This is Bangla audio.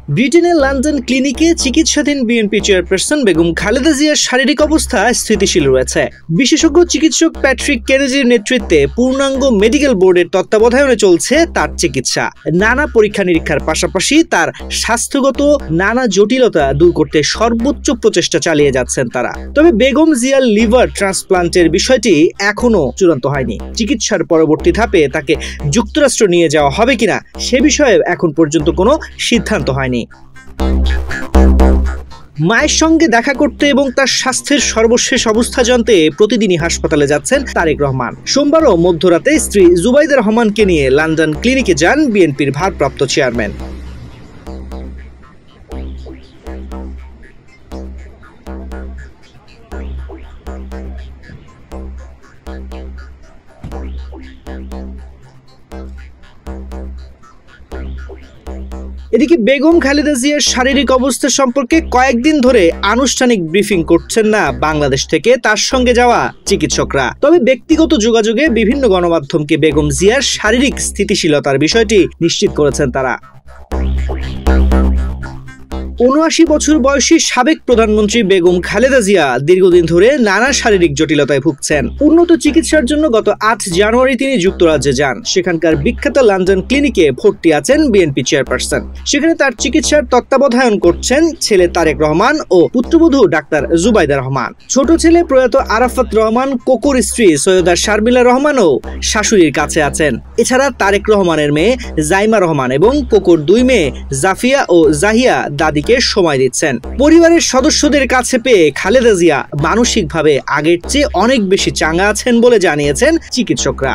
ব্রিটেনের লন্ডন ক্লিনিকে চিকিৎসাধীন বিএনপি চেয়ারপারসন বেগম খালেদা জিয়ার শারীরিক অবস্থা স্থিতিশীল রয়েছে। বিশেষজ্ঞ চিকিৎসক প্যাট্রিক কেনেজির নেতৃত্বে পূর্ণাঙ্গ মেডিকেল বোর্ডের তত্ত্বাবধানে চলছে তার চিকিৎসা। নানা পরীক্ষা নিরীক্ষার পাশাপাশি তার স্বাস্থ্যগত নানা জটিলতা দূর করতে সর্বোচ্চ প্রচেষ্টা চালিয়ে যাচ্ছেন তারা। তবে বেগম জিয়ার লিভার ট্রান্সপ্লান্টের বিষয়টি এখনো চূড়ান্ত হয়নি। চিকিৎসার পরবর্তী ধাপে তাকে যুক্তরাষ্ট্র নিয়ে যাওয়া হবে কিনা সে বিষয়ে এখন পর্যন্ত কোনো সিদ্ধান্ত হয়নি। মায়ের সঙ্গে দেখা করতে এবং তার স্বাস্থ্যের সর্বশেষ অবস্থা জানতে প্রতিদিনই হাসপাতালে যাচ্ছেন তারেক রহমান। সোমবারও মধ্যরাতে স্ত্রী জুবাইদা রহমানকে নিয়ে লন্ডন ক্লিনিকে যান বিএনপির ভারপ্রাপ্ত চেয়ারম্যান। এদিকে বেগম খালেদা জিয়ার শারীরিক অবস্থা সম্পর্কে কয়েকদিন ধরে আনুষ্ঠানিক ব্রিফিং করছেন না বাংলাদেশ থেকে তার সঙ্গে যাওয়া চিকিৎসকরা। তবে ব্যক্তিগত যোগাযোগে বিভিন্ন গণমাধ্যমকে বেগম জিয়ার শারীরিক স্থিতিশীলতার বিষয়টি নিশ্চিত করেছেন তারা। ৭৯ বছর বয়সী সাবেক প্রধানমন্ত্রী বেগম খালেদা জিয়া দীর্ঘদিন ধরে নানা শারীরিক জটিলতায় ভুগছেন। উন্নত চিকিৎসার জন্য গত ৮ জানুয়ারি তিনি যুক্তরাজ্যে যান। সেখানকার বিখ্যাত লন্ডন ক্লিনিকে ভর্তি আছেন বিএনপি চেয়ারপারসন। সেখানে তার চিকিৎসার তত্ত্বাবধান করছেন ছেলে তারেক রহমান ও পুত্রবধূ ডাক্তার জুবাইদা রহমান। ছোট ছেলে প্রয়াত আরাফাত রহমান, কোকোর স্ত্রী সৈয়দা শারমিলা রহমানও শাশুড়ির কাছে আছেন। এছাড়া তারেক রহমানের মেয়ে জাইমা রহমান এবং কোকোর ২ মেয়ে জাফিয়া ও জাহিয়া দাদিকে সময় দিচ্ছেন। পরিবারের সদস্যদের কাছে পেয়ে খালেদা জিয়া মানসিকভাবে আগের চেয়ে অনেক বেশি চাঙ্গা আছেন বলে জানিয়েছেন চিকিৎসকরা।